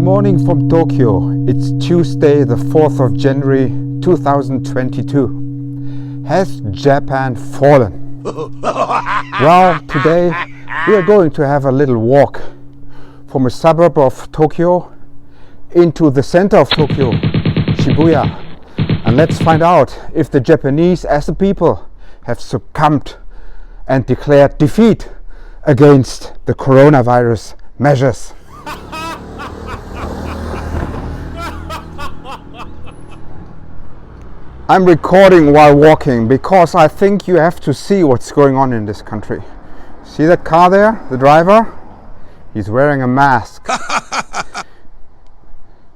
morning from Tokyo. It's Tuesday, the 4th of January 2022. Has Japan fallen? Well, today we are going to have a little walk from a suburb of Tokyo into the center of Tokyo, Shibuya. And let's find out if the Japanese as a people have succumbed and declared defeat against the coronavirus measures. I'm recording while walking because I think you have to see what's going on in this country. See that car there, the driver? He's wearing a mask.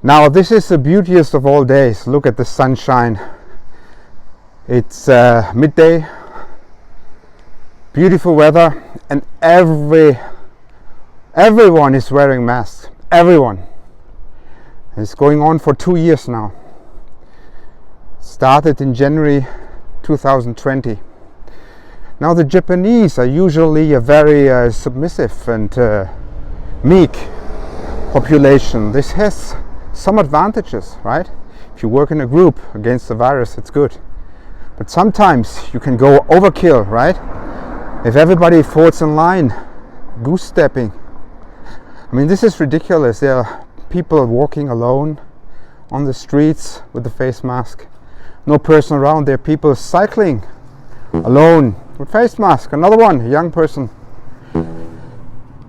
Now this is the beautiest of all days. Look at the sunshine. It's midday, beautiful weather, and everyone is wearing masks. Everyone. It's going on for 2 years now. Started in January 2020. Now the Japanese are usually a very submissive and meek population. This has some advantages, right? If you work in a group against the virus, it's good. But sometimes you can go overkill, right? If everybody falls in line, goose stepping. I mean, this is ridiculous. There are people walking alone on the streets with the face mask. No person around. There are people cycling alone with face mask. Another one, a young person.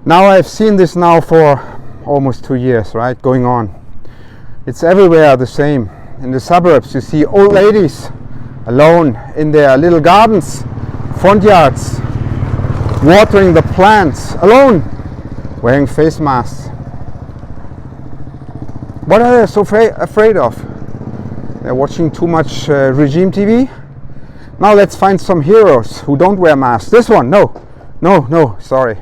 Now I've seen this now for almost 2 years, right? Going on. It's everywhere the same. In the suburbs you see old ladies alone in their little gardens, front yards, watering the plants alone, wearing face masks. What are they so afraid of? They're watching too much regime TV. Now let's find some heroes who don't wear masks. This one, no, sorry.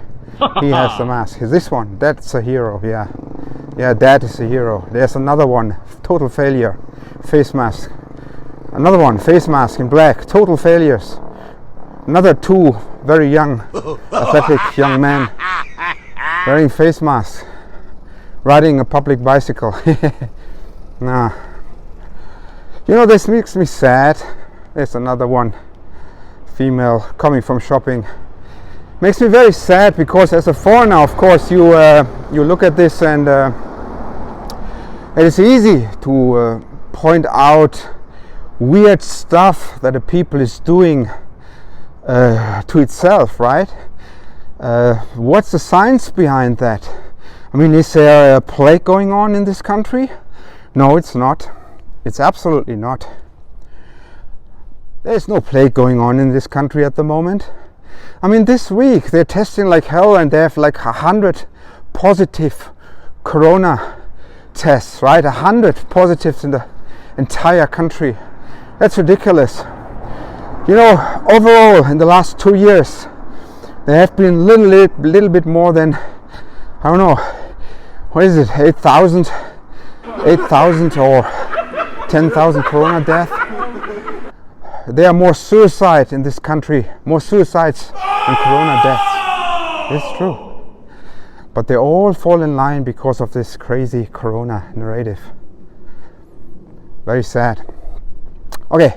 He has the mask. This one, that's a hero, yeah. Yeah, that is a hero. There's another one, total failure, face mask. Another one, face mask in black, total failures. Another two very young, athletic young men wearing face masks, riding a public bicycle. Nah. You know, this makes me sad. There's another one, female coming from shopping. Makes me very sad because as a foreigner, of course, you look at this and it is easy to point out weird stuff that a people is doing to itself, right? What's the science behind that? I mean, is there a plague going on in this country? No, it's not. It's absolutely not. There's no plague going on in this country at the moment. I mean, this week they're testing like hell and they have like 100 positive corona tests, right? 100 positives in the entire country. That's ridiculous. You know, overall in the last 2 years there have been little bit more than, I don't know, what is it, 8,000 or 10,000 corona deaths. There are more suicides in this country, more suicides than corona deaths. It's true. But they all fall in line because of this crazy corona narrative. Very sad. Okay,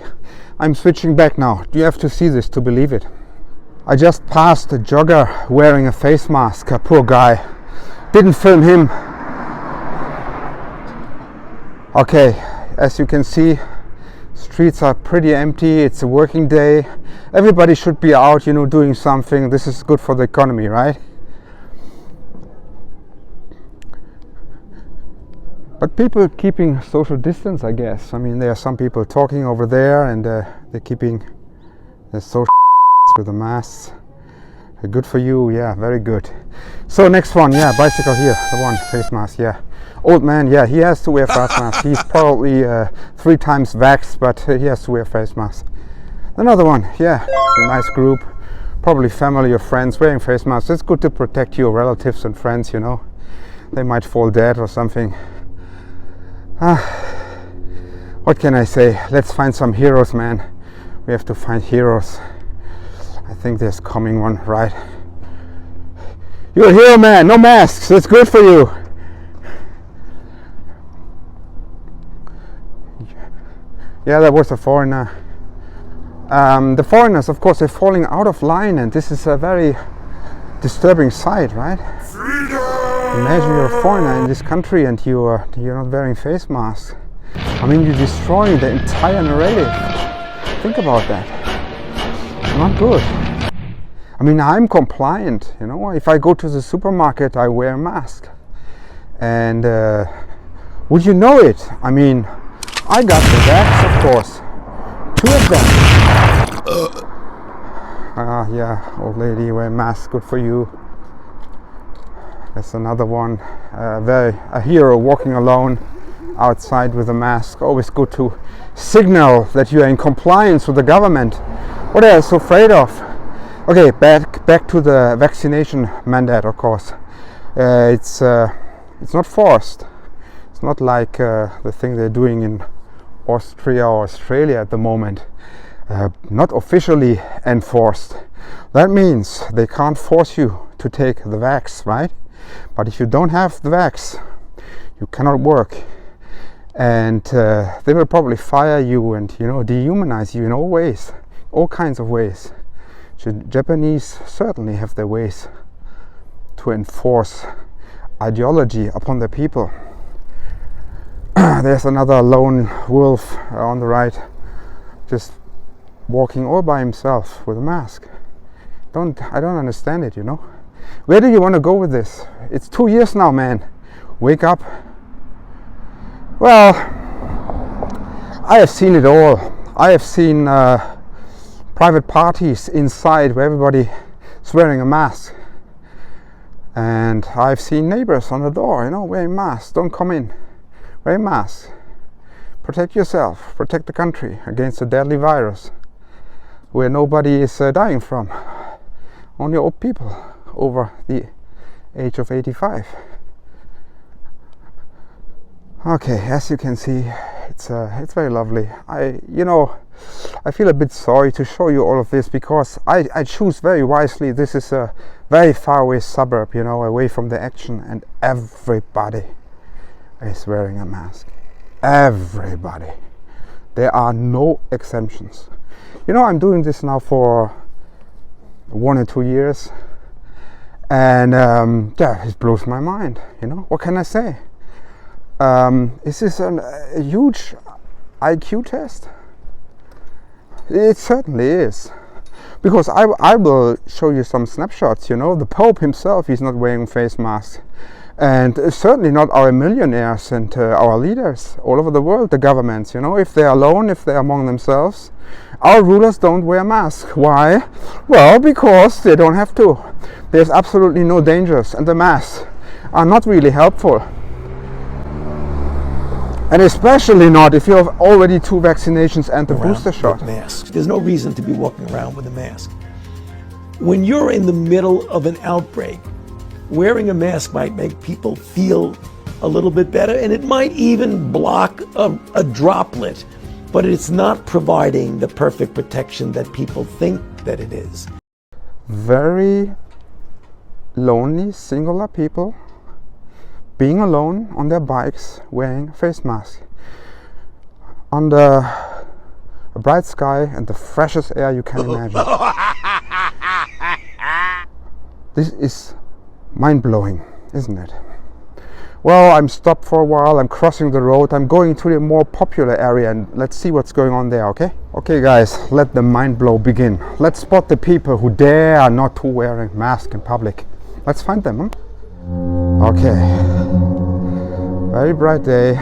I'm switching back now. You have to see this to believe it. I just passed a jogger wearing a face mask, a poor guy. Didn't film him. Okay, as you can see, streets are pretty empty. It's a working day. Everybody should be out, you know, doing something. This is good for the economy, right? But people keeping social distance, I guess. I mean, there are some people talking over there and they're keeping the social with the masks. Good for you, yeah, very good. So next one, yeah, bicycle here, the one, face mask, yeah. Old man, yeah, he has to wear face mask. He's probably 3 times vaxxed, but he has to wear face mask. Another one, yeah, a nice group, probably family or friends wearing face masks. It's good to protect your relatives and friends, you know. They might fall dead or something. What can I say? Let's find some heroes, man. We have to find heroes. I think there's coming one, right? You're a hero, man. No masks. That's good for you. Yeah, there was a foreigner. The foreigners, of course, they're falling out of line, and this is a very disturbing sight, right? Freedom! Imagine you're a foreigner in this country and you're not wearing face masks. I mean, you're destroying the entire narrative. Think about that. It's not good. I mean, I'm compliant, you know. If I go to the supermarket, I wear a mask. And would you know it? I mean, I got the vax, of course. 2 of them. Yeah, old lady, wear a mask, good for you. There's another one, a hero walking alone outside with a mask. Always good to signal that you are in compliance with the government. What are you so afraid of? Okay, back to the vaccination mandate, of course. It's not forced. It's not like the thing they're doing in Austria or Australia at the moment. Not officially enforced. That means they can't force you to take the vax, right? But if you don't have the vax, you cannot work, and they will probably fire you and dehumanize you in all ways, all kinds of ways. Japanese certainly have their ways to enforce ideology upon their people. There's another lone wolf on the right, just walking all by himself with a mask. I don't understand it, you know. Where do you want to go with this? It's 2 years now, man. Wake up. Well, I have seen it all. I have seen private parties inside where everybody is wearing a mask. And I've seen neighbors on the door, wearing masks. Don't come in. Wear a mask. Protect yourself. Protect the country against a deadly virus where nobody is dying from. Only old people over the age of 85. Okay, as you can see, it's very lovely. I feel a bit sorry to show you all of this because I choose very wisely. This is a very far away suburb, away from the action, and everybody is wearing a mask. Everybody. There are no exemptions. I'm doing this now for 1 or 2 years, and it blows my mind. What can I say? Is this a huge IQ test? It certainly is, because I will show you some snapshots. The Pope himself, he's not wearing face masks, and certainly not our millionaires and our leaders all over the world, the governments. If they're alone, if they're among themselves, our rulers don't wear masks. Why? Well, because they don't have to. There's absolutely no dangers, and the masks are not really helpful. And especially not if you have already 2 vaccinations and the booster shot. Masks. There's no reason to be walking around with a mask. When you're in the middle of an outbreak, wearing a mask might make people feel a little bit better, and it might even block a droplet, but it's not providing the perfect protection that people think that it is. Very lonely, singular people being alone on their bikes wearing face masks under a bright sky and the freshest air you can imagine. This is mind-blowing, isn't it? Well, I'm stopped for a while, I'm crossing the road, I'm going to the more popular area, and let's see what's going on there, okay? Okay guys, let the mind blow begin. Let's spot the people who dare not to wear a mask in public. Let's find them, huh? Okay. Very bright day.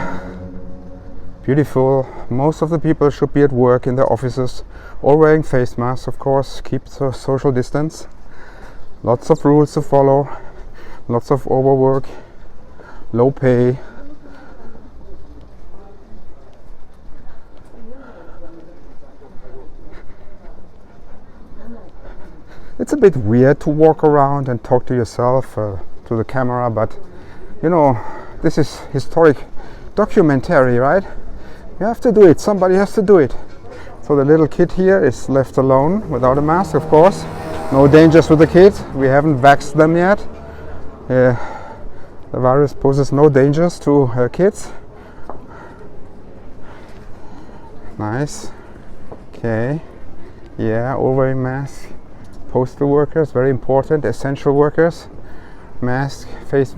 Beautiful. Most of the people should be at work in their offices, all wearing face masks, of course. Keep the social distance. Lots of rules to follow. Lots of overwork. Low pay. It's a bit weird to walk around and talk to yourself, to the camera, but this is historic documentary, right? You have to do it, somebody has to do it. So the little kid here is left alone without a mask, of course. No dangers with the kids, we haven't vaxxed them yet. The virus poses no dangers to kids. Nice. Okay. Yeah, all wearing masks. Postal workers, very important. Essential workers. Mask, face,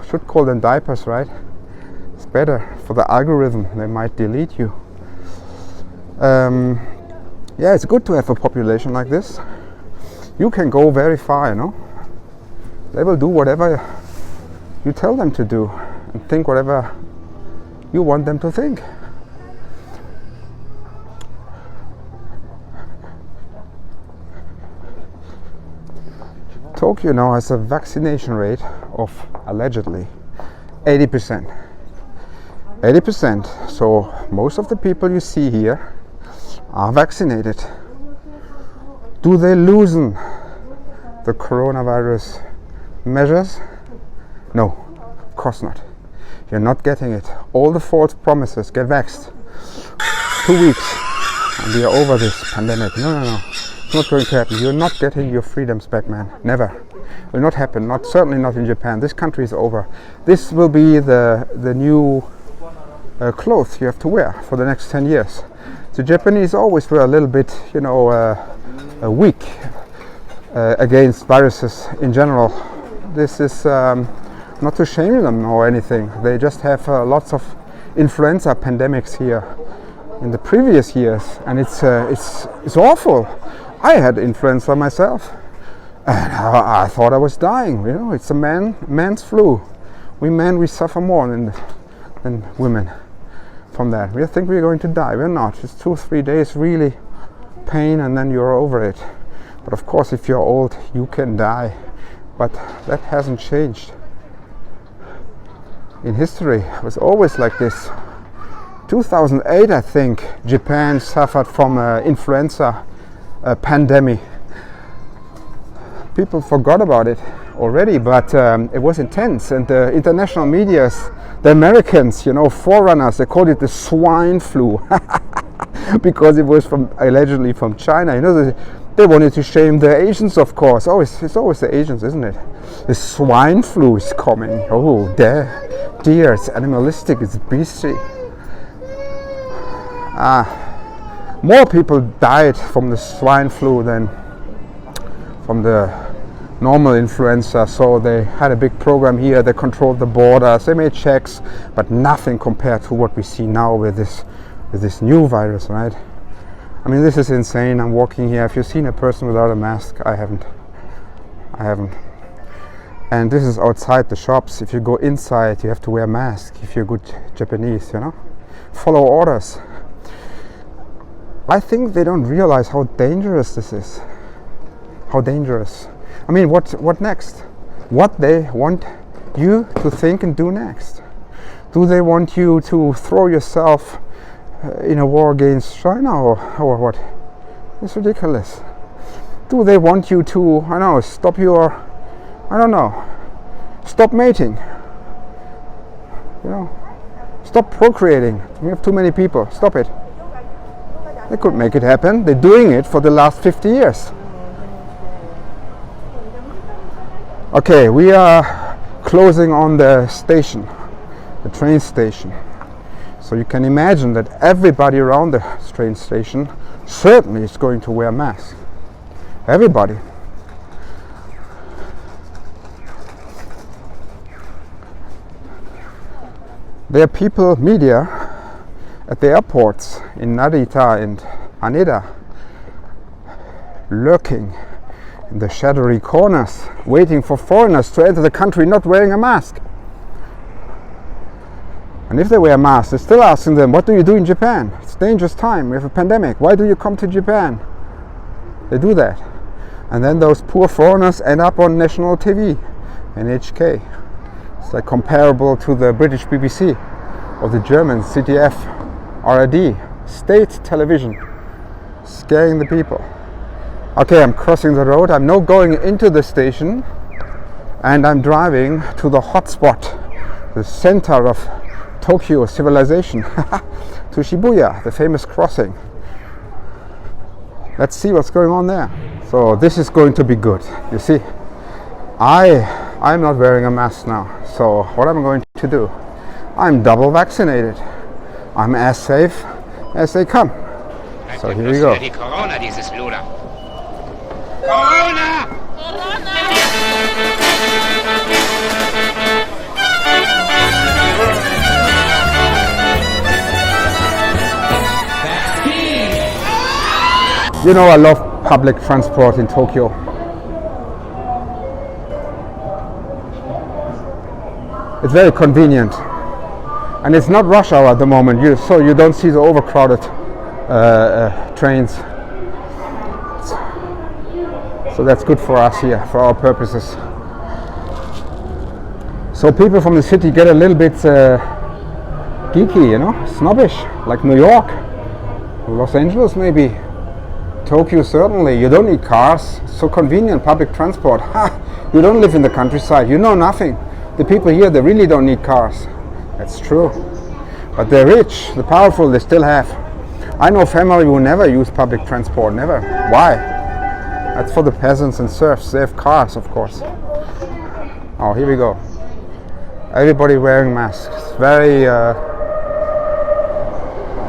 should call them diapers, right? It's better for the algorithm. They might delete you. Yeah, it's good to have a population like this. You can go very far, you know. They will do whatever you tell them to do and think whatever you want them to think. Tokyo now has a vaccination rate of allegedly 80%. 80%. So most of the people you see here are vaccinated. Do they loosen the coronavirus measures? No, of course not. You're not getting it. All the false promises, get vaxxed. 2 weeks and we are over this pandemic. No. It's not going to happen. You're not getting your freedoms back, man. Never. It will not happen. Certainly not in Japan. This country is over. This will be the new clothes you have to wear for the next 10 years. The Japanese always were a little bit, weak against viruses in general. This is not to shame them or anything. They just have lots of influenza pandemics here in the previous years, and it's awful. I had influenza myself, and I thought I was dying. You know, it's a man's flu. We suffer more than women from that. We think we're going to die. We're not. It's 2-3 days really pain, and then you're over it. But of course, if you're old, you can die. But that hasn't changed. In history, it was always like this. 2008, I think, Japan suffered from influenza pandemic. People forgot about it already, but it was intense, and the international medias, the Americans, forerunners, they called it the swine flu because it was allegedly from China. They wanted to shame the Asians, of course. It's always the Asians, isn't it? The swine flu is coming. Oh, dear, it's animalistic, it's beastly. More people died from the swine flu than from the normal influenza, so they had a big program here. They controlled the borders, they made checks, but nothing compared to what we see now with this new virus, right? I mean, this is insane. I'm walking here. Have you seen a person without a mask? I haven't. And this is outside the shops. If you go inside, you have to wear a mask if you're good Japanese, Follow orders. I think they don't realize how dangerous this is. How dangerous. I mean, what next? What they want you to think and do next? Do they want you to throw yourself in a war against China or what? It's ridiculous. Do they want you to, stop stop mating? Stop procreating. We have too many people. Stop it. They could make it happen. They're doing it for the last 50 years. Okay, we are closing on the station, the train station. So you can imagine that everybody around the train station certainly is going to wear a mask. Everybody. There are people, media, at the airports in Narita and Haneda, lurking in the shadowy corners, waiting for foreigners to enter the country not wearing a mask. And if they wear a mask, they're still asking them, what do you do in Japan? It's a dangerous time, we have a pandemic, why do you come to Japan? They do that. And then those poor foreigners end up on national TV, NHK. It's like comparable to the British BBC or the German ZDF, RAD, state television, scaring the people. Okay, I'm crossing the road. I'm now going into the station and I'm driving to the hotspot, the center of Tokyo civilization, to Shibuya, the famous crossing. Let's see what's going on there. So this is going to be good. You see, I'm not wearing a mask now. So what I'm going to do, I'm double vaccinated. I'm as safe as they come. So here we go. Corona, dieses Luder. Corona! You know, I love public transport in Tokyo. It's very convenient. And it's not rush hour at the moment, so you don't see the overcrowded trains. So that's good for us here, for our purposes. So people from the city get a little bit geeky, you know, snobbish, like New York, Los Angeles maybe, Tokyo certainly. You don't need cars, so convenient, public transport. You don't live in the countryside, you know nothing. The people here, they really don't need cars. That's true. But they're rich, the powerful, they still have. I know family who never use public transport, never. Why? That's for the peasants and serfs. They have cars, of course. Oh, here we go. Everybody wearing masks. Very,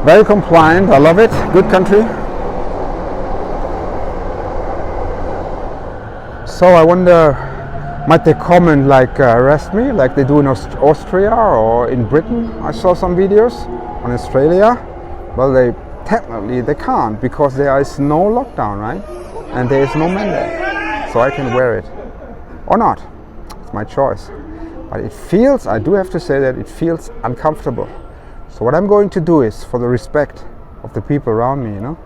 very compliant. I love it. Good country. So I wonder, might they come and like arrest me like they do in Austria or in Britain? I saw some videos on Australia. Well, they can't because there is no lockdown, right? And there is no mandate. So I can wear it or not. It's my choice. But it feels, I do have to say that it feels uncomfortable. So what I'm going to do is, for the respect of the people around me, you know,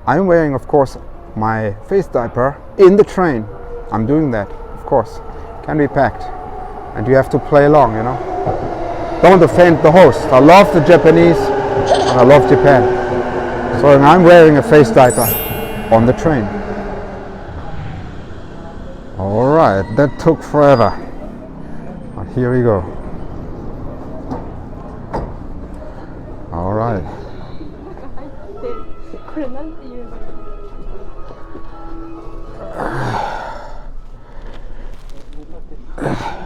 I'm wearing, of course, my face diaper in the train. I'm doing that, of course. Can be packed, and you have to play along, you know. Don't offend the host. I love the Japanese and I love Japan. So I'm wearing a face diaper on the train. Alright, that took forever. But here we go. Alright.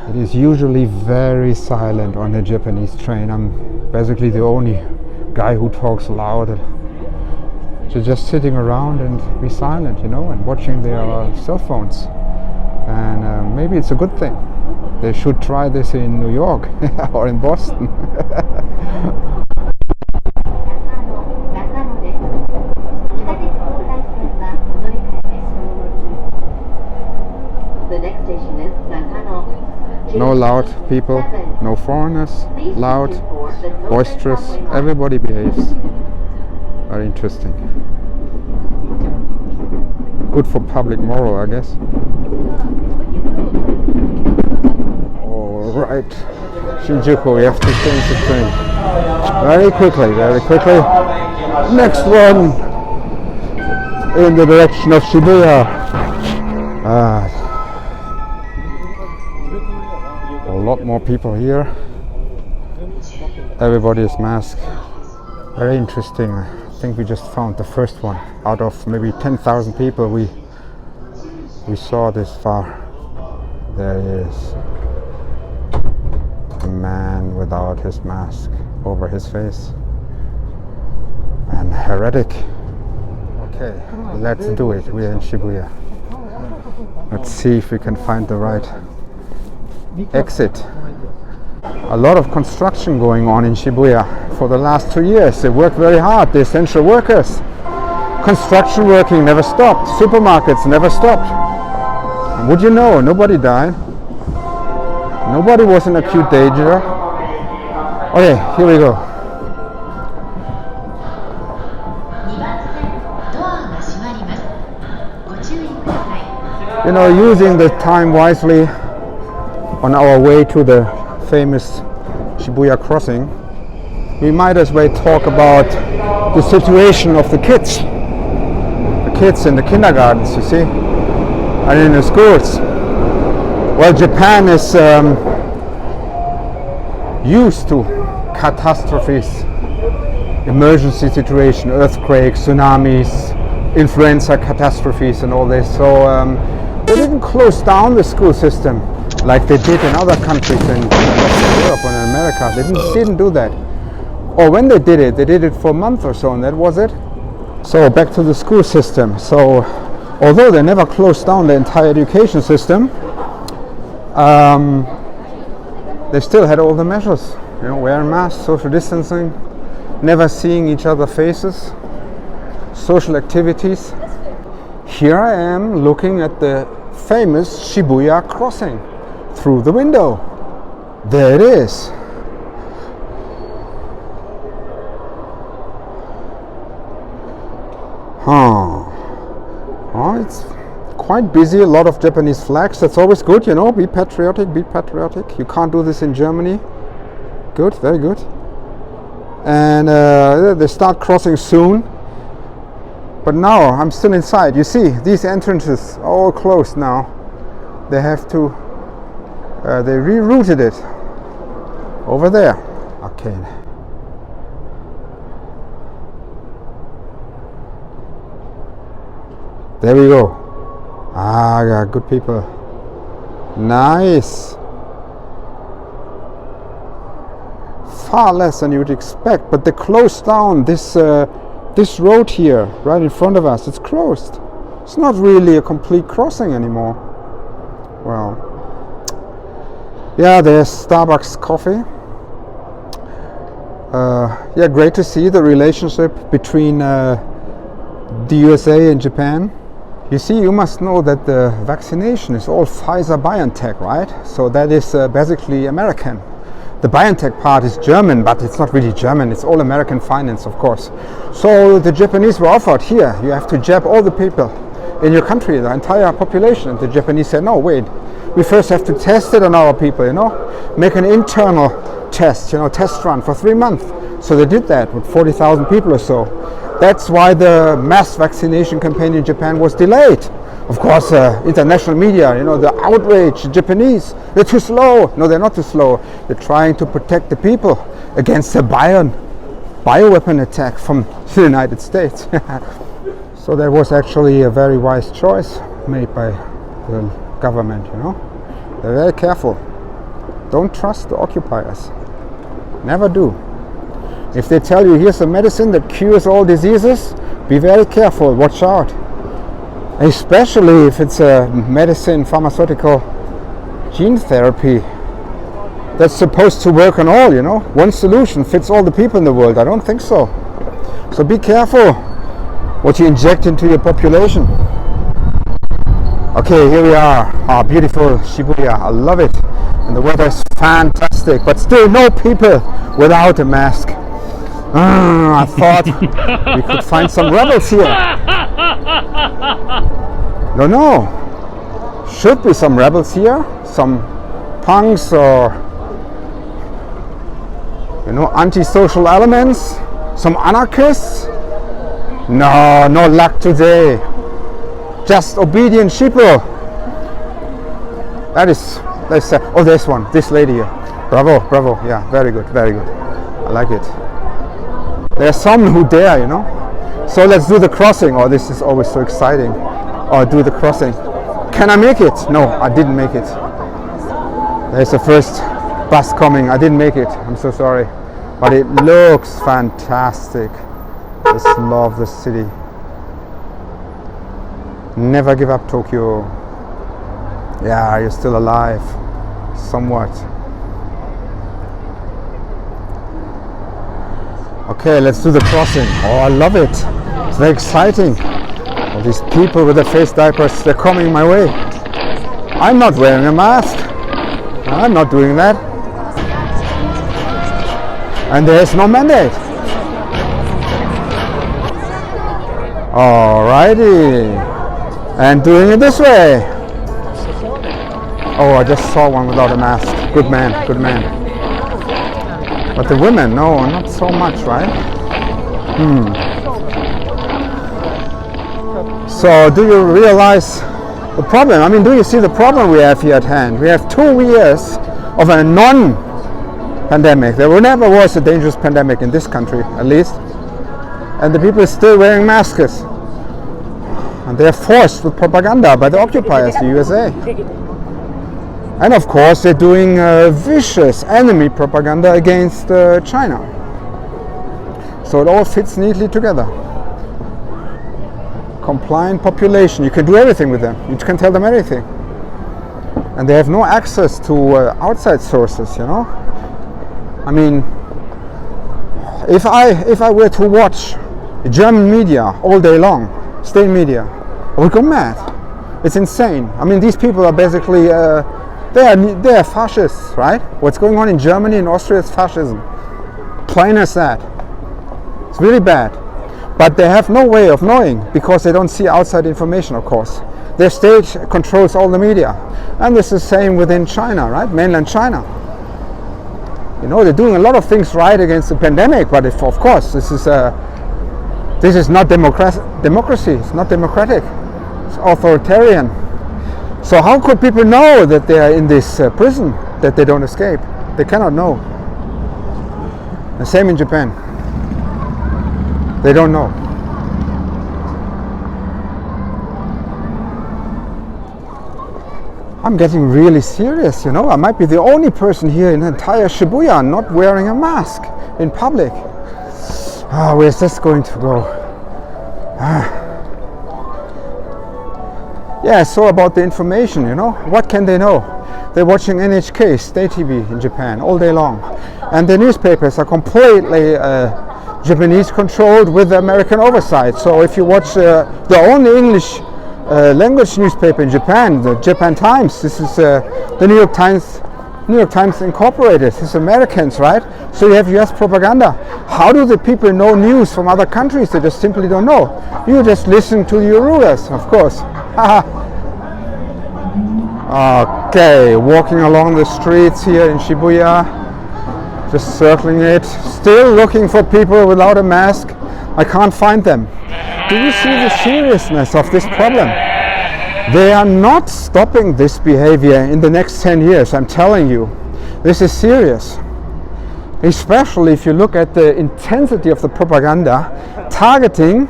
It is usually very silent on a Japanese train. I'm basically the only guy who talks loud. So just sitting around and be silent, you know, and watching their cell phones. And maybe it's a good thing. They should try this in New York or in Boston. No loud people, no foreigners, loud, boisterous, everybody behaves. Very interesting. Good for public moral, I guess. Alright, Shinjuku, we have to change the train. Very quickly, very quickly. Next one, in the direction of Shibuya. A lot more people here. Everybody is masked. Very interesting. I think we just found the first one out of maybe 10,000 people we saw this far. There he is. A man without his mask over his face. An heretic. Okay, let's do it. We are in Shibuya. Let's see if we can find the right exit. A lot of construction going on in Shibuya for the last 2 years. They work very hard, the essential workers. Construction working never stopped. Supermarkets never stopped. And would you know, nobody died. Nobody was in acute danger. Okay, here we go. You know, using the time wisely on our way to the famous Shibuya crossing, we might as well talk about the situation of the kids. The kids in the kindergartens, you see, and in the schools. Well, Japan is used to catastrophes, emergency situation, earthquakes, tsunamis, influenza catastrophes and all this. So they didn't close down the school system like they did in other countries in Western Europe and in America. They didn't do that. Or when they did it for a month or so, and that was it. So back to the school system. So although they never closed down the entire education system, they still had all the measures. You know, wearing masks, social distancing, never seeing each other's faces, social activities. Here I am looking at the famous Shibuya crossing through the window. There it is. Oh, it's quite busy, a lot of Japanese flags. That's always good, you know, be patriotic, be patriotic. You can't do this in Germany. Good, very good. And they start crossing soon. But now I'm still inside. You see, these entrances are all closed now. They have to, they rerouted it over there. Okay. There we go. Ah, yeah, good people. Nice. Far less than you would expect, but they closed down this this road here, right in front of us. It's closed. It's not really a complete crossing anymore. Well, yeah, there's Starbucks coffee. Yeah, great to see the relationship between the USA and Japan. You see, you must know that the vaccination is all Pfizer-BioNTech, right? So that is basically American. The BioNTech part is German, but it's not really German. It's all American finance, of course. So the Japanese were offered, here, you have to jab all the people in your country, the entire population. And the Japanese said, no, wait, we first have to test it on our people, you know, make an internal test, you know, test run for 3 months. So they did that with 40,000 people or so. That's why the mass vaccination campaign in Japan was delayed. Of course, international media, you know, the outrage, the Japanese, they're too slow. No, they're not too slow. They're trying to protect the people against a bioweapon attack from the United States. So that was actually a very wise choice made by the government, you know. They're very careful. Don't trust the occupiers. Never do. If they tell you here's a medicine that cures all diseases, be very careful, watch out. Especially if it's a medicine, pharmaceutical, gene therapy that's supposed to work on all, you know. One solution fits all the people in the world. I don't think so. So be careful what you inject into your population. Okay, here we are. Ah, beautiful Shibuya. I love it. And the weather is fantastic, but still no people without a mask. I thought we could find some rebels here. No. Should be some rebels here. Some punks or, you know, antisocial elements. Some anarchists. No luck today. Just obedient sheeple. That is, let's say, oh, there's one. This lady here. Bravo. Yeah, very good. I like it. There are some who dare, you know. So let's do the crossing. Oh, this is always so exciting. Oh, do the crossing. Can I make it? No, I didn't make it. There's the first bus coming. I didn't make it. I'm so sorry. But it looks fantastic. Just love the city. Never give up, Tokyo. Yeah, you're still alive. Somewhat. Okay, let's do the crossing. Oh, I love it. It's very exciting. All these people with their face diapers, they're coming my way. I'm not wearing a mask. I'm not doing that. And there's no mandate. Alrighty. And doing it this way. Oh, I just saw one without a mask. Good man. But the women, no, not so much, right? So do you realize the problem? I mean, do you see the problem we have here at hand? We have 2 years of a non-pandemic. There never was a dangerous pandemic in this country, at least. And the people are still wearing masks. And they're forced with propaganda by the occupiers, the USA. And of course, they're doing vicious enemy propaganda against China. So it all fits neatly together. Compliant population. You can do everything with them. You can tell them anything. And they have no access to outside sources, you know. I mean, if I were to watch German media all day long, state media, I would go mad. It's insane. I mean, these people are basically they are fascists, right? What's going on in Germany and Austria is fascism. Plain as that. It's really bad. But they have no way of knowing because they don't see outside information, of course. Their state controls all the media. And this is the same within China, right? Mainland China. You know, they're doing a lot of things right against the pandemic, but if, of course, this is not democracy. It's not democratic. It's authoritarian. So how could people know that they are in this prison, that they don't escape? They cannot know. The same in Japan. They don't know. I'm getting really serious, you know. I might be the only person here in the entire Shibuya not wearing a mask in public. Where's this going to go? Yeah, so about the information, you know. What can they know? They're watching NHK, state TV in Japan all day long. And the newspapers are completely Japanese controlled with American oversight. So if you watch the only English language newspaper in Japan, the Japan Times, this is the New York Times Incorporated. It's Americans, right? So you have US propaganda. How do the people know news from other countries? They just simply don't know. You just listen to your rulers, of course. Okay, walking along the streets here in Shibuya, just circling it, still looking for people without a mask. I can't find them. Do you see the seriousness of this problem? They are not stopping this behavior in the next 10 years, I'm telling you. This is serious. Especially if you look at the intensity of the propaganda targeting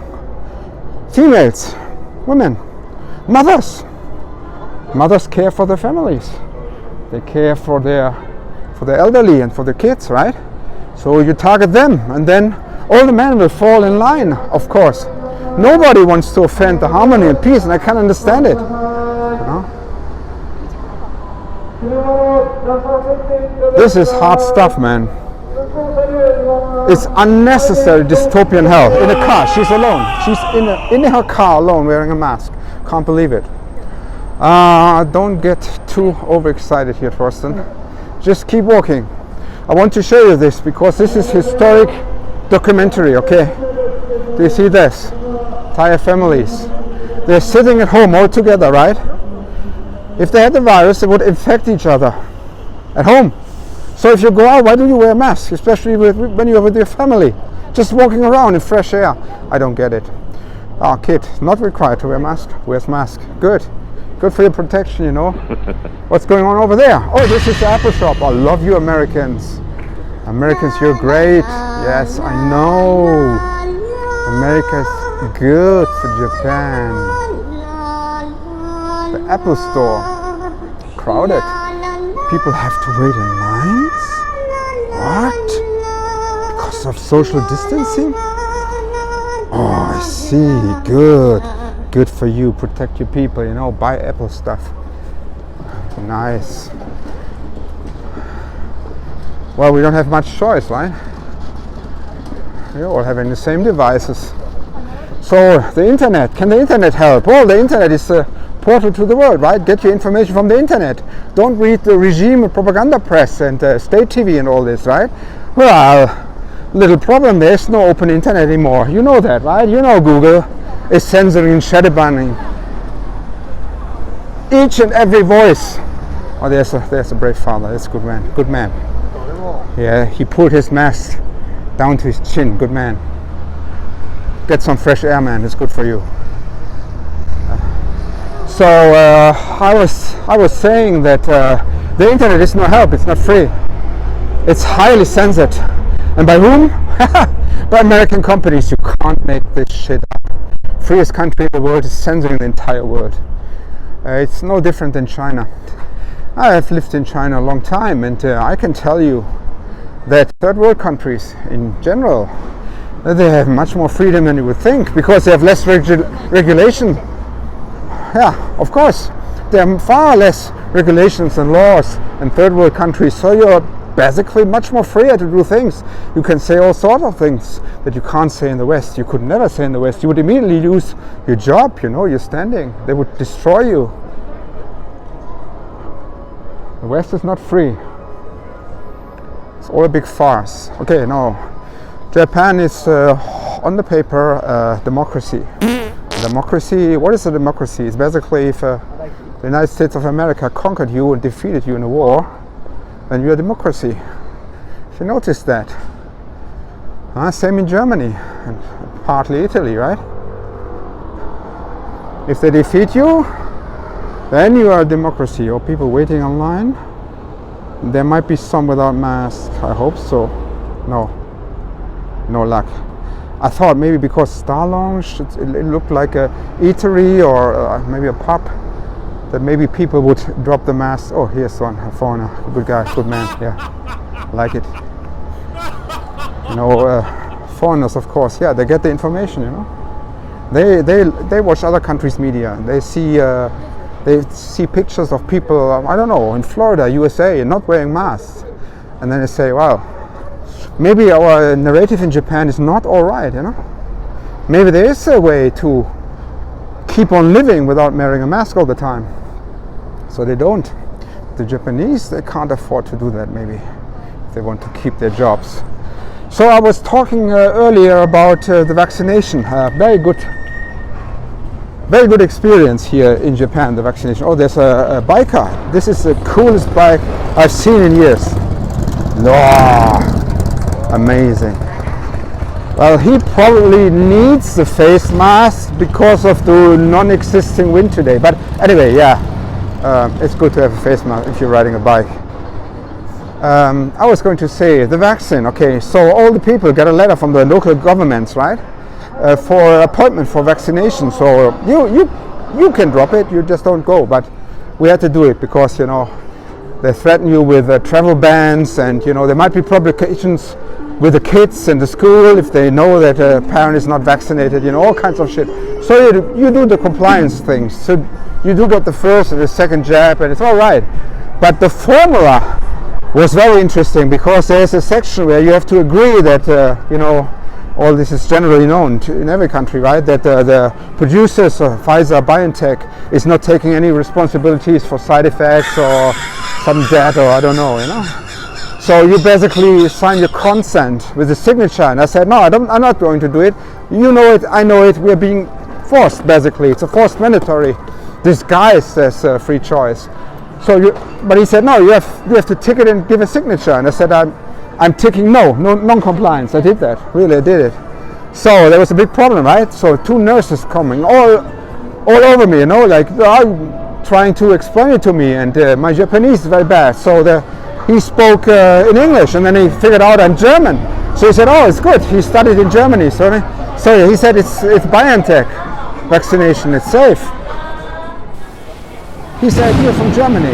females, women, mothers. Mothers care for their families. They care for their elderly and for their kids, right? So you target them, and then all the men will fall in line, of course. Nobody wants to offend the harmony and peace, and I can understand it. You know? This is hard stuff, man. It's unnecessary dystopian hell. In a car, she's alone. She's in her car alone, wearing a mask. Can't believe it. Don't get too overexcited here, Thorsten. Just keep walking. I want to show you this because this is historic documentary, okay? Do you see this? Entire families. They're sitting at home all together, right? If they had the virus, they would infect each other at home. So if you go out, why do you wear a mask? Especially when you're with your family. Just walking around in fresh air. I don't get it. Kid, not required to wear a mask. Wears mask. Good. Good for your protection, you know. What's going on over there? Oh, this is the Apple shop. I love you, Americans. Americans, you're great. Yes, I know. America's good for Japan. The Apple store. Crowded. People have to wait in lines? What? Because of social distancing? Oh, I see. Good. Good for you. Protect your people, you know. Buy Apple stuff. Nice. Well, we don't have much choice, right? We're all having the same devices. So, the internet. Can the internet help? Well, the internet is a portal to the world, right? Get your information from the internet. Don't read the regime and propaganda press and state TV and all this, right? Well, little problem. There's no open internet anymore. You know that, right? You know Google is censoring and shadow banning each and every voice. Oh, there's a brave father. That's a good man. Good man. Yeah, he pulled his mask down to his chin. Good man. Get some fresh air, man. It's good for you. So I was saying that the internet is no help. It's not free. It's highly censored. And by whom? By American companies. You can't make this shit up. Freest country in the world is censoring the entire world. It's no different than China. I have lived in China a long time, and I can tell you that third world countries in general, They have much more freedom than you would think, because they have less regulation. Yeah, of course. There are far less regulations and laws in third world countries, so you're basically much more freer to do things. You can say all sorts of things that you can't say in the West. You could never say in the West. You would immediately lose your job, you know, your standing. They would destroy you. The West is not free. It's all a big farce. Okay, now Japan is on the paper democracy. Democracy, what is a democracy? It's basically if the United States of America conquered you and defeated you in a war, then you're a democracy. You notice that. Same in Germany and partly Italy, right? If they defeat you, then you are a democracy. Or people waiting online. There might be some without masks. I hope so. No luck. I thought maybe because Star Lounge, it looked like a eatery or maybe a pub, that maybe people would drop the mask. Oh, here's one, a foreigner, a good guy, good man, yeah, like it. You know, foreigners, of course, yeah, they get the information, you know. They watch other countries' media. They see pictures of people, I don't know, in Florida, USA, not wearing masks, and then they say, wow, maybe our narrative in Japan is not all right, you know. Maybe there is a way to keep on living without wearing a mask all the time. So they don't. The Japanese, they can't afford to do that, maybe, if they want to keep their jobs. So I was talking earlier about the vaccination. Very good experience here in Japan, the vaccination. Oh, there's a biker. This is the coolest bike I've seen in years. Oh, amazing. Well, he probably needs the face mask because of the non-existing wind today. But anyway, yeah, it's good to have a face mask if you're riding a bike. I was going to say the vaccine. Okay, so all the people get a letter from the local governments, right, for an appointment for vaccination. So you can drop it. You just don't go. But we had to do it because, you know, they threaten you with travel bans, and you know there might be publications with the kids in the school if they know that a parent is not vaccinated, you know, all kinds of shit. So you do the compliance things. So you do get the first and the second jab, and it's all right. But the formula was very interesting because there's a section where you have to agree that, you know, all this is generally known in every country, right? That the producers of Pfizer, BioNTech is not taking any responsibilities for side effects or some death or I don't know, you know. So you basically sign your consent with a signature, and I said, no, I'm not going to do it. You know it, I know it. We're being forced, basically. It's a forced mandatory, disguised as free choice. So, but he said, no, you have to tick it and give a signature. And I said, I'm ticking no non-compliance. I did that. Really, I did it. So there was a big problem, right? So 2 nurses coming all over me, you know, like trying to explain it to me, and my Japanese is very bad. So he spoke in English, and then he figured out I'm German. So he said, oh, it's good. He studied in Germany. So he said it's BioNTech vaccination. It's safe. He said, you're from Germany.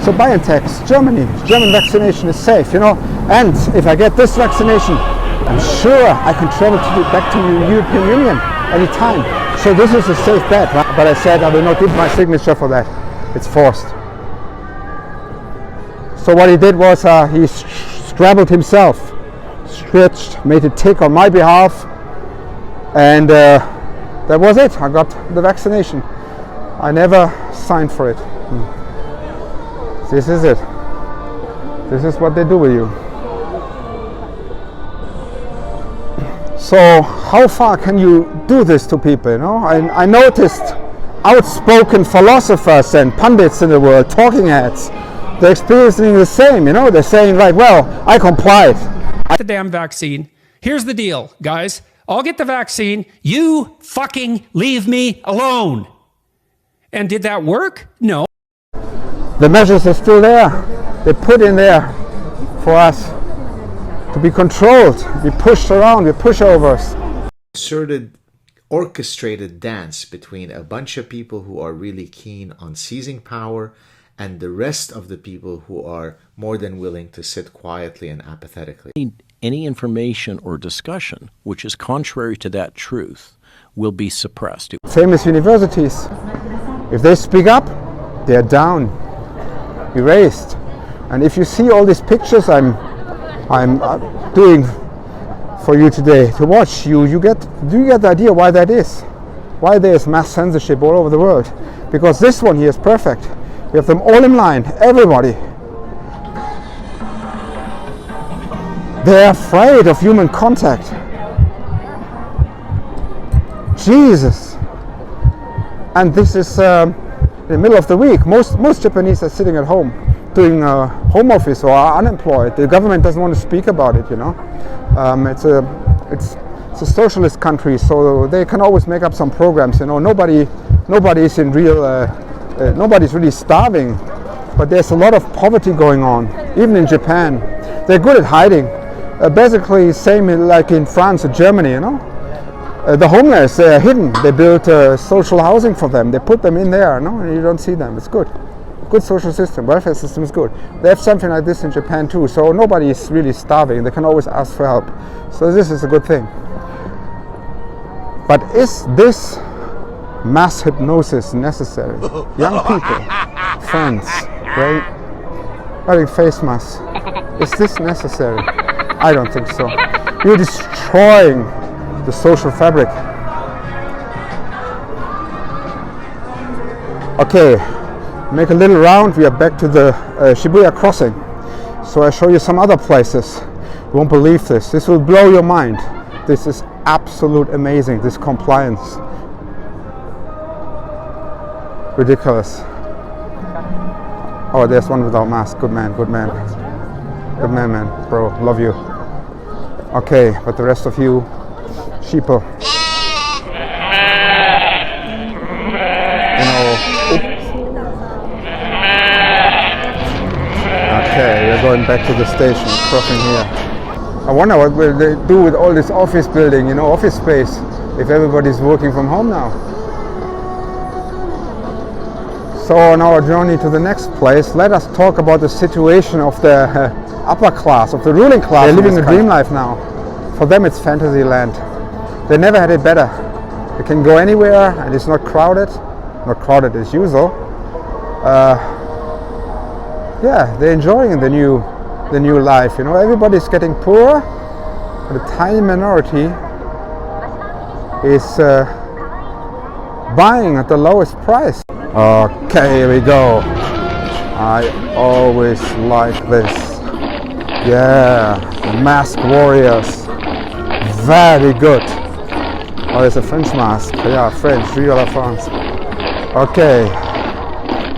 So BioNTech, Germany. German vaccination is safe, you know. And if I get this vaccination, I'm sure I can travel back to the European Union anytime. So this is a safe bet, right? But I said I will not give my signature for that. It's forced. So what he did was he scrabbled himself, stretched, made a tick on my behalf, and that was it. I got the vaccination. I never signed for it. This is it. This is what they do with you. So how far can you do this to people, you know? I noticed outspoken philosophers and pundits in the world, talking heads, they're experiencing the same, you know? They're saying, like, well, I complied. The damn vaccine. Here's the deal, guys. I'll get the vaccine. You fucking leave me alone. And did that work? No. The measures are still there. They're put in there for us to be controlled, be pushed around with pushovers. Concerted, orchestrated dance between a bunch of people who are really keen on seizing power and the rest of the people who are more than willing to sit quietly and apathetically. any information or discussion which is contrary to that truth will be suppressed. Famous universities, if they speak up, they're down, erased. And if you see all these pictures I'm doing for you today to watch, do you get the idea why that is? Why there is mass censorship all over the world? Because this one here is perfect. We have them all in line, everybody. They're afraid of human contact. Jesus. And this is in the middle of the week. Most Japanese are sitting at home doing home office or are unemployed. The government doesn't want to speak about it, you know. It's a socialist country, so they can always make up some programs, you know. Nobody's really starving, but there's a lot of poverty going on, even in Japan. They're good at hiding. Basically, same like in France or Germany, you know. The homeless, they are hidden. They build social housing for them. They put them in there, no, and you don't see them. It's good. Good social system, welfare system is good. They have something like this in Japan too, so nobody is really starving. They can always ask for help. So this is a good thing. But is this mass hypnosis necessary? Young people, friends, right? Wearing face masks. Is this necessary? I don't think so. You're destroying the social fabric. Okay, make a little round. We are back to the Shibuya crossing. So I show you some other places. You won't believe this. This will blow your mind. This is absolute amazing, this compliance. Ridiculous. Oh, there's one without mask. Good man, good man. Good man, man. Bro, love you. Okay, but the rest of you, sheeple. You know, okay, we're going back to the station, crossing here. I wonder what will they do with all this office building, you know, office space, if everybody's working from home now. So on our journey to the next place, let us talk about the situation of the upper class, of the ruling class. They're living a dream life now. For them it's fantasy land. They never had it better. They can go anywhere and it's not crowded. Not crowded as usual. Yeah, they're enjoying the new life. You know, everybody's getting poorer, but a tiny minority is buying at the lowest price. Okay, here we go. I always like this. Yeah, the masked warriors. Very good. Oh, there's a French mask. Yeah, French, Vive la France. Okay,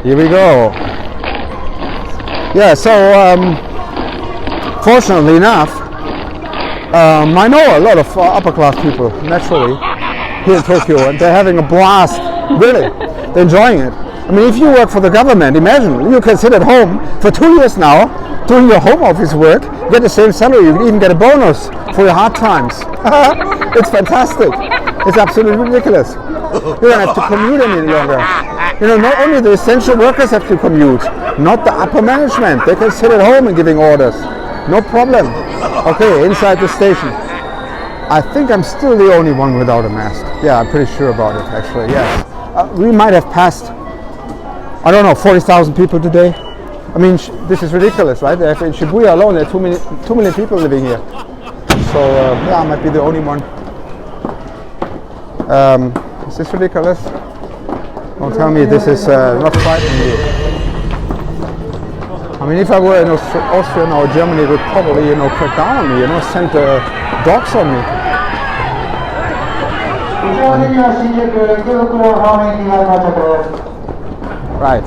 here we go. Yeah, so fortunately enough, I know a lot of upper class people, naturally, here in Tokyo, and they're having a blast, really. They're enjoying it. I mean, if you work for the government, imagine, you can sit at home for 2 years now, doing your home office work, get the same salary, you can even get a bonus for your hard times. It's fantastic. It's absolutely ridiculous. You don't have to commute any longer. You know, not only the essential workers have to commute, not the upper management. They can sit at home and giving orders. No problem. Okay, inside the station. I think I'm still the only one without a mask. Yeah, I'm pretty sure about it, actually, yes. We might have passed, I don't know, 40,000 people today. I mean, this is ridiculous, right? In Shibuya alone, there are 2 million people living here. So, yeah, I might be the only one. Is this ridiculous? Don't tell me this is not frightening you. I mean, if I were in Austria or Germany, would probably, you know, crack down on me, you know, send dogs on me. Right.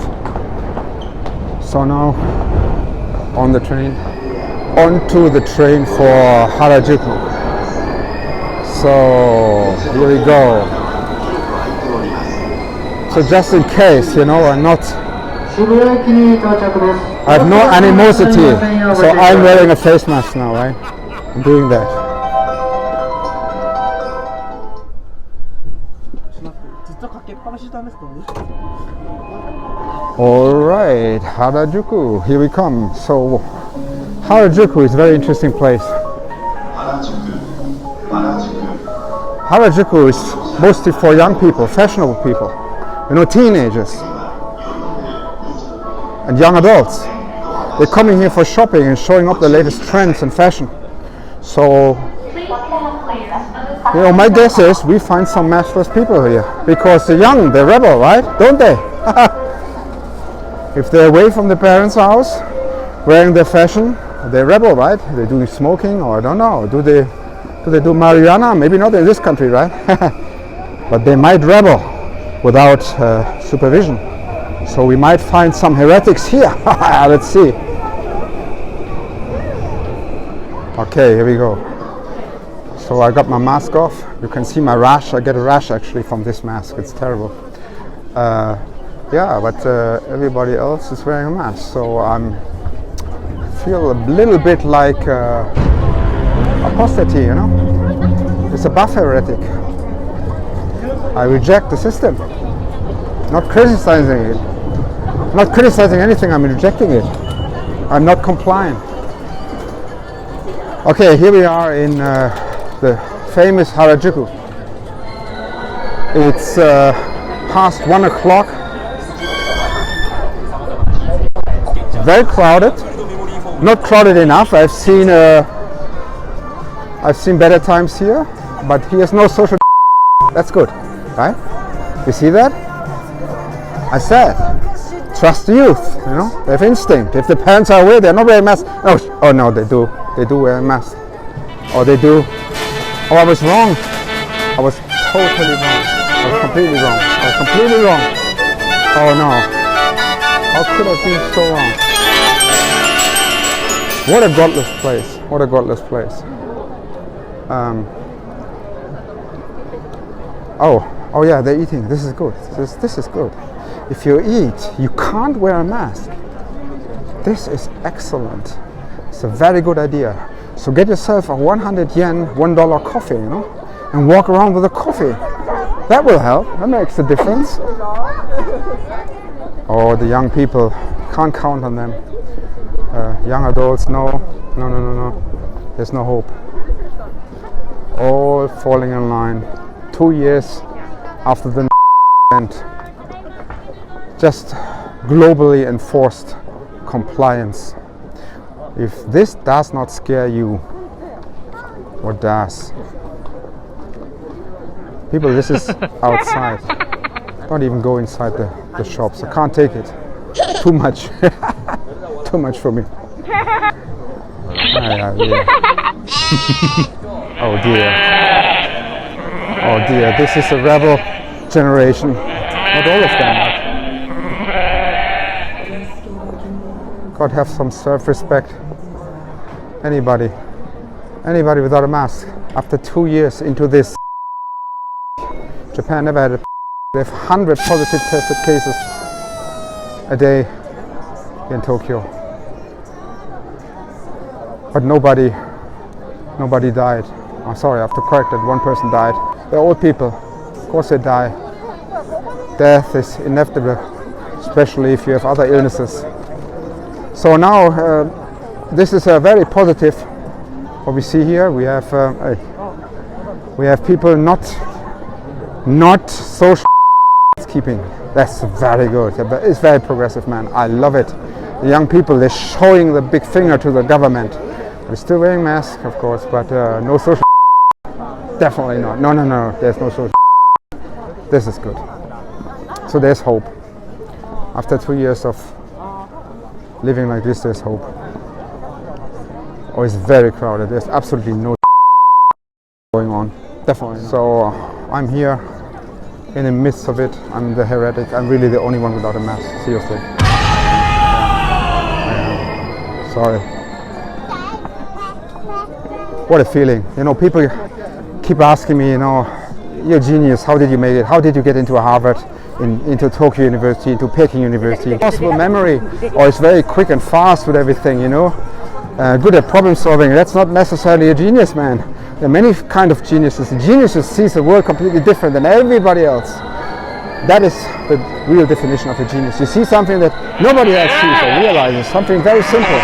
So now, on the train, onto the train for Harajuku. So here we go. So just in case, you know, I have no animosity, so I'm wearing a face mask now, right? I'm doing that. Alright, Harajuku, here we come. So Harajuku is a very interesting place. Harajuku is mostly for young people, fashionable people, teenagers and young adults. They're coming here for shopping and showing up the latest trends and fashion. So, my guess is we find some matchless people here because they're young, they're rebel, right? Don't they? If they're away from the parents' house, wearing their fashion, they're rebel, right? They do smoking, or I don't know. Do they do marijuana? Maybe not in this country, right? But they might rebel without supervision. So we might find some heretics here. Let's see. Okay, here we go. So I got my mask off. You can see my rash. I get a rash actually from this mask. It's terrible. Yeah, but everybody else is wearing a mask. So I feel a little bit like apostasy, It's a buff heretic. I reject the system. Not criticizing it. Not criticizing anything, I'm rejecting it. I'm not compliant. Okay, here we are in the famous Harajuku. It's past 1 o'clock. Very crowded. Not crowded enough. I've seen better times here, but here's no social. That's good, right? You see that? I said, trust the youth. They have instinct. If the parents are away, they're not wearing masks. Oh no, they do. They do wear a mask. Or they do. Oh, I was wrong. I was totally wrong. I was completely wrong. I was completely wrong. Oh no. How could I be so wrong? What a godless place. What a godless place. Oh yeah, they're eating. This is good. This is good. If you eat, you can't wear a mask. This is excellent. It's a very good idea. So get yourself a 100 yen, $1 coffee, and walk around with a coffee. That will help. That makes a difference. Oh, the young people, can't count on them. Young adults, no. There's no hope. All falling in line. 2 years after the event. Just globally enforced compliance. If this does not scare you, what does? People, this is outside. Don't even go inside the shops. I can't take it. Too much. Too much for me. Oh dear. Oh dear. This is a rebel generation. Not all of them. God, have some self-respect. Anybody without a mask. After 2 years into this, Japan never had a. They have 100 positive tested cases a day in Tokyo, but nobody died. I'm sorry, I have to correct that. One person died. They're old people. Of course they die. Death is inevitable, especially if you have other illnesses. So now this is a very positive. What we see here, we have people not social keeping. That's very good. It's very progressive, man. I love it. The young people, they're showing the big finger to the government. We're still wearing masks, of course, but no social. Definitely not. No. There's no social. This is good. So there's hope. After 2 years of living like this, there's hope. Oh, it's very crowded. There's absolutely no going on. Definitely. So I'm here in the midst of it. I'm the heretic. I'm really the only one without a mask. Seriously. Sorry. What a feeling. People keep asking me, you're a genius. How did you make it? How did you get into Harvard, into Tokyo University, into Peking University? Impossible memory, or it's very quick and fast with everything, good at problem solving. That's not necessarily a genius, man. There are many kind of geniuses. The genius sees the world completely different than everybody else. That is the real definition of a genius. You see something that nobody else sees or realizes, something very simple,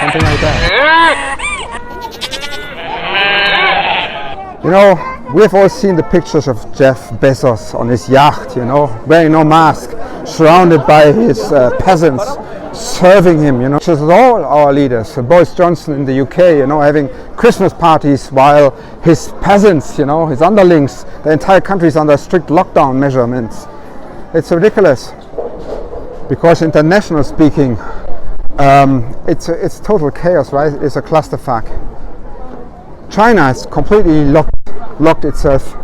something like that. You know, we have all seen the pictures of Jeff Bezos on his yacht, you know, wearing no mask, surrounded by his peasants, serving him, you know. Just all our leaders, Boris Johnson in the UK, you know, having Christmas parties while his peasants, you know, his underlings, the entire country is under strict lockdown measurements. It's ridiculous, because international speaking, it's total chaos, right? It's a clusterfuck. China has completely locked itself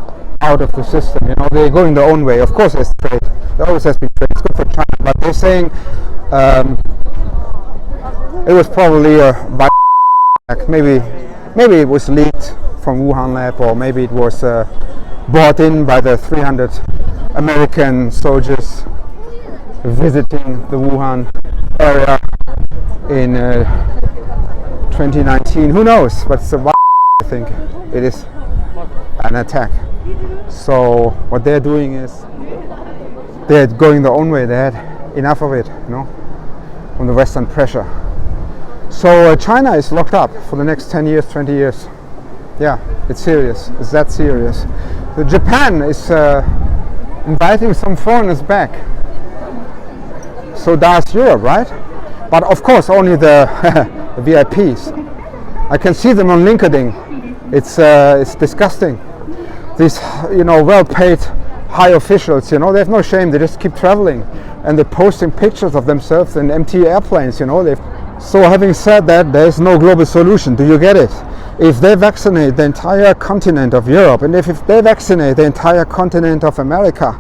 out of the system. You know, they're going their own way. Of course, there's trade. There always has been trade. It's good for China, but they're saying it was probably a maybe it was leaked from Wuhan lab, or maybe it was brought in by the 300 American soldiers visiting the Wuhan area in 2019. Who knows? But it's I think it is an attack. So what they're doing is they're going their own way. They had enough of it, you know, from the Western pressure. So China is locked up for the next 10 years, 20 years. Yeah, it's serious. It's that serious. Japan is inviting some foreigners back. So does Europe, right? But of course only the VIPs. I can see them on LinkedIn. It's disgusting. These, you know, well-paid high officials, you know, they have no shame. They just keep traveling, and they're posting pictures of themselves in empty airplanes. You know, so having said that, there's no global solution. Do you get it? If they vaccinate the entire continent of Europe, and if they vaccinate the entire continent of America,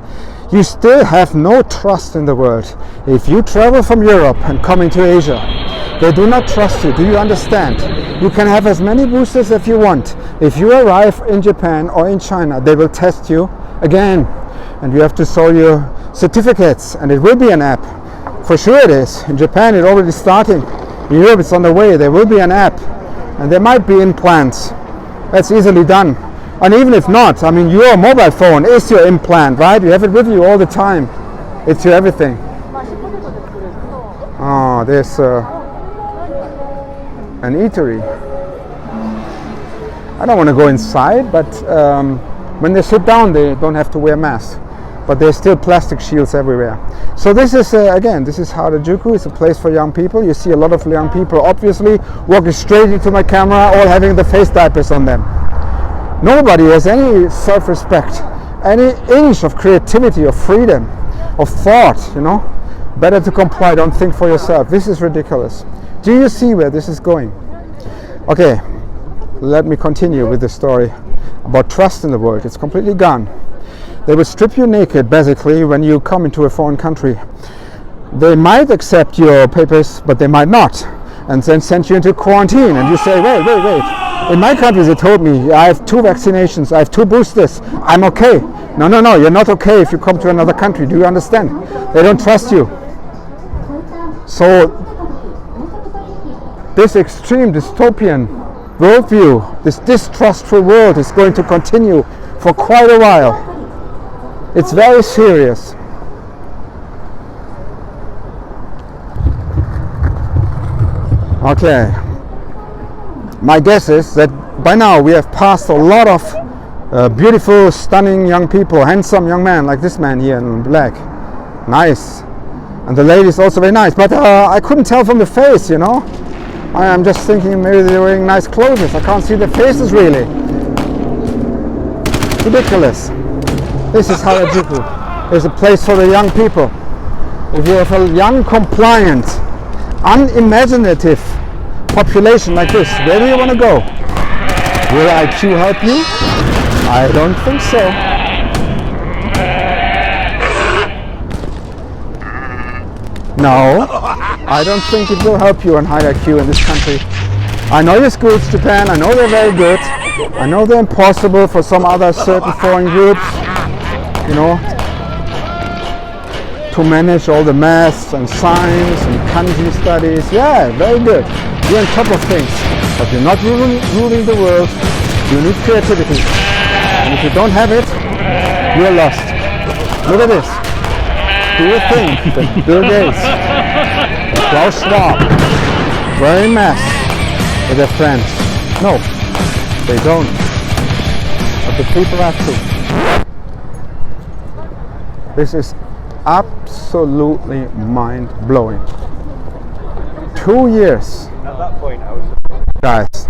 you still have no trust in the world. If you travel from Europe and come into Asia, they do not trust you. Do you understand? You can have as many boosters as you want. If you arrive in Japan or in China, they will test you again, and you have to show your certificates, and it will be an app. For sure it is. In Japan it's already starting. In Europe it's on the way. There will be an app, and there might be implants. That's easily done. And even if not, I mean, your mobile phone is your implant, right? You have it with you all the time. It's your everything. Oh, there's an eatery. I don't want to go inside, but when they sit down they don't have to wear masks, but there's still plastic shields everywhere. So this is again, this is Harajuku. It's a place for young people. You see a lot of young people obviously walking straight into my camera, all having the face diapers on them. Nobody has any self-respect, any inch of creativity or freedom of thought, you know. Better to comply, don't think for yourself. This is ridiculous. Do you see where this is going? Okay, let me continue with the story about trust in the world. It's completely gone. They will strip you naked basically when you come into a foreign country. They might accept your papers, but they might not, and then send you into quarantine, and you say, wait. In my country they told me I have 2 vaccinations, I have 2 boosters, I'm okay. No, you're not okay if you come to another country. Do you understand? They don't trust you. So this extreme dystopian worldview, this distrustful world is going to continue for quite a while. It's very serious. Okay. My guess is that by now we have passed a lot of beautiful, stunning young people, handsome young men like this man here in black. Nice. And the lady is also very nice, but I couldn't tell from the face, you know. I'm just thinking maybe they're wearing nice clothes. I can't see the faces really. Ridiculous. This is Harajuku. It's a place for the young people. If you have a young, compliant, unimaginative population like this, where do you want to go? Will IQ help you? I don't think so. No, I don't think it will help you on high IQ in this country. I know your schools, Japan, I know they're very good. I know they're impossible for some other certain foreign groups, you know, to manage all the maths and science and kanji studies. Yeah, very good. You're on top of things, but you're not ruling the world. You need creativity. And if you don't have it, you're lost. Look at this. Do you think that Bill Gates, Klaus Schwab, wearing masks with their friends? No, they don't. the people have to. This is absolutely mind-blowing. 2 years. At that point, I was. Guys.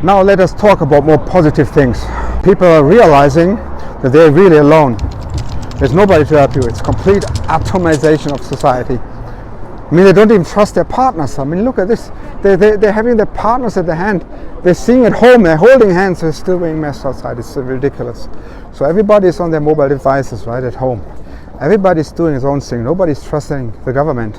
Now let us talk about more positive things. People are realizing that they're really alone. There's nobody to help you. It's complete atomization of society. I mean, they don't even trust their partners. I mean, look at this. They're having their partners at the hand. They're seeing at home, they're holding hands, they're still wearing masks outside. It's ridiculous. So everybody's on their mobile devices, right, at home. Everybody's doing his own thing. Nobody's trusting the government.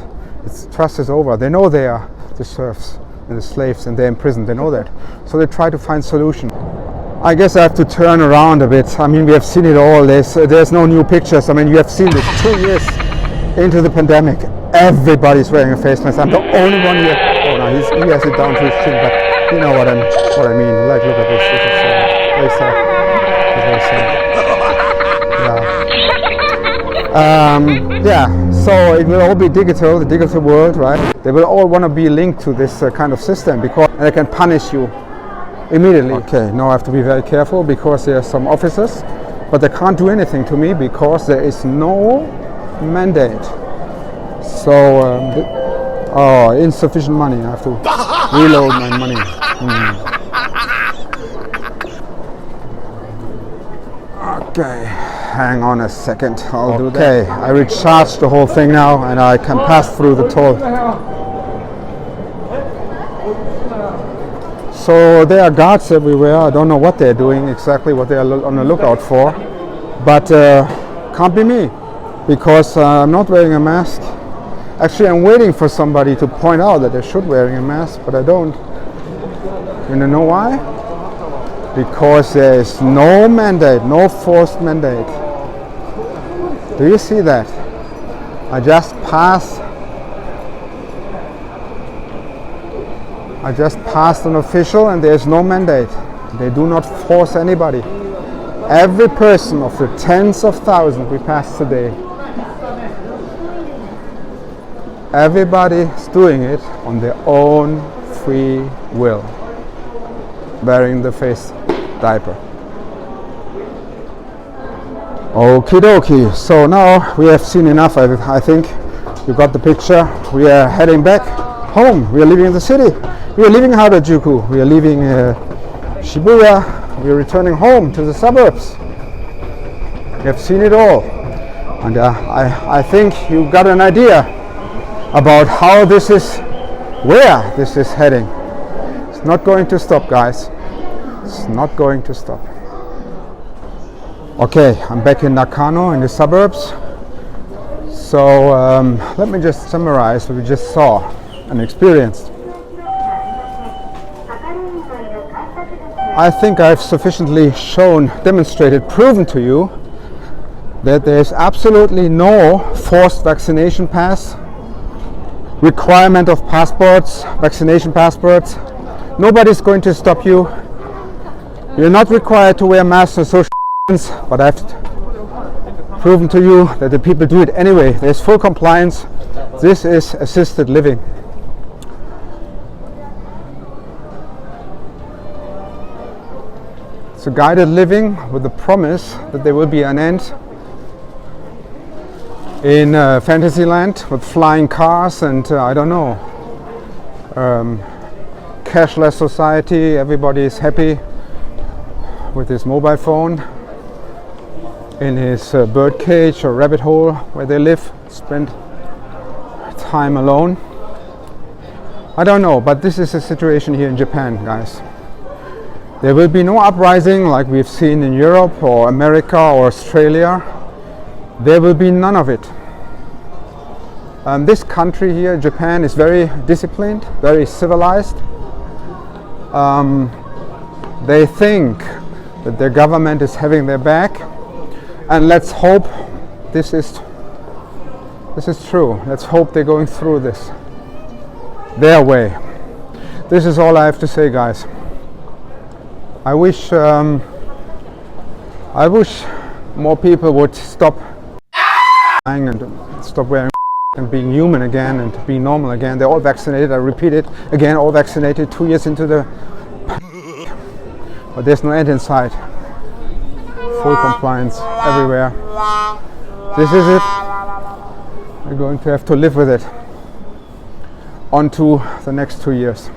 Trust is over. They know they are the serfs and the slaves and they're in prison. They know that. So they try to find solution. I guess I have to turn around a bit. I mean, we have seen it all. There's no new pictures. I mean, you have seen this 2 years into the pandemic. Everybody's wearing a face mask. I'm the only one here. Oh no, he has it down to his chin, but you know what I mean. Like, look at this. This is very sad. It's very sad. Yeah. So it will all be digital, the digital world, right? They will all want to be linked to this kind of system because they can punish you immediately. Okay, now I have to be very careful because there are some officers, but they can't do anything to me because there is no mandate. So, insufficient money. I have to reload my money. Okay, hang on a second. I'll do that. Okay, I recharged the whole thing now and I can pass through the toll. So there are guards everywhere. I don't know what they're doing exactly, what they are on the lookout for. But can't be me because I'm not wearing a mask. Actually, I'm waiting for somebody to point out that they should wearing a mask, but I don't. You know why? Because there is no mandate, no forced mandate. Do you see that? I just passed an official and there is no mandate. They do not force anybody. Every person of the tens of thousands we passed today, everybody is doing it on their own free will, wearing the face diaper. Okie dokie, so now we have seen enough. I think you got the picture. We are heading back home. We are leaving the city. We are leaving Harajuku. We are leaving Shibuya. We are returning home to the suburbs. We have seen it all. And I think you got an idea about how this is, where this is heading. It's not going to stop, guys. It's not going to stop. Okay, I'm back in Nakano in the suburbs. So let me just summarize what we just saw and experienced. I think I've sufficiently demonstrated, proven to you that there's absolutely no forced vaccination pass, requirement of passports, vaccination passports. Nobody's going to stop you. You're not required to wear masks and social distance, but I've proven to you that the people do it anyway. There's full compliance. This is assisted living. It's a guided living with the promise that there will be an end in Fantasyland with flying cars and I don't know, cashless society. Everybody is happy with his mobile phone in his bird cage or rabbit hole where they live, spend time alone. I don't know, but this is the situation here in Japan, guys. There will be no uprising like we've seen in Europe or America or Australia. There will be none of it. This country here, Japan, is very disciplined, very civilized. They think that their government is having their back, and let's hope this is true. Let's hope they're going through this their way. This is all I have to say, guys. I wish more people would stop and stop wearing and being human again and being normal again. They're all vaccinated. I repeat it again, all vaccinated 2 years into the... But there's no end in sight. Full compliance everywhere. This is it. We're going to have to live with it. On to the next 2 years.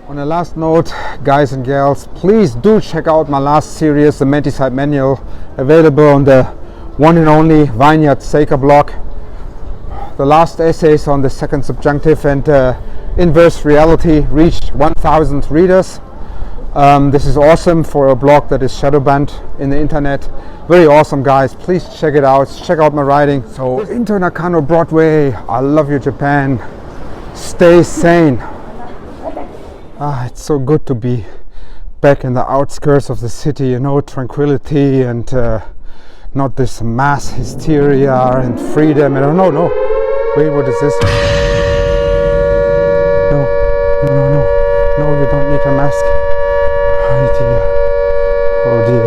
On a last note, guys and gals, please do check out my last series, the Menticide Manual, available on the one and only Vineyard Saker blog. The last essays on the second subjunctive and inverse reality reached 1,000 readers. This is awesome for a blog that is shadow banned in the internet. Very awesome, guys. Please check it out. Check out my writing. So, into Nakano Broadway. I love you, Japan. Stay sane. It's so good to be back in the outskirts of the city, you know, tranquility and not this mass hysteria and freedom. And no. Wait, what is this? No, you don't need a mask. Oh dear.